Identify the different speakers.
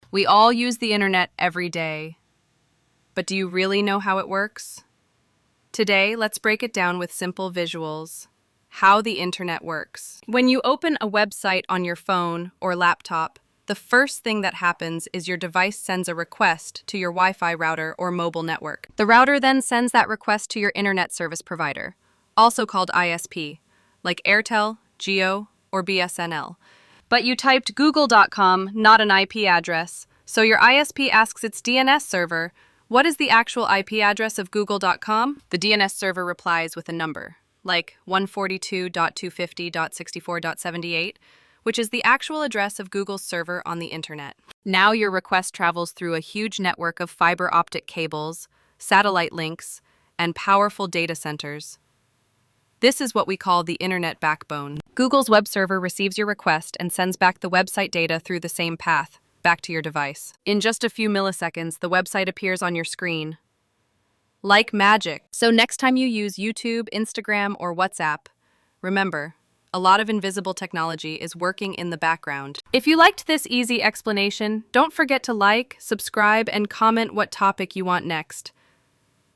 Speaker 1: We all use the internet every day. But do you really know how it works? Today, let's break it down with simple visuals. How the internet works. When you open a website on your phone or laptop, the first thing that happens is your device sends a request to your Wi-Fi router or mobile network. The router then sends that request to your internet service provider, also called ISP, like Airtel, Geo, or BSNL. But you typed google.com, not an IP address, so your ISP asks its DNS server, what is the actual IP address of google.com? The DNS server replies with a number, like 142.250.64.78, which is the actual address of Google's server on the internet. Now your request travels through a huge network of fiber optic cables, satellite links, and powerful data centers. This is what we call the internet backbone. Google's web server receives your request and sends back the website data through the same path, back to your device. In just a few milliseconds, the website appears on your screen. Like magic. So next time you use YouTube, Instagram, or WhatsApp, remember, a lot of invisible technology is working in the background. If you liked this easy explanation, don't forget to like, subscribe, and comment what topic you want next.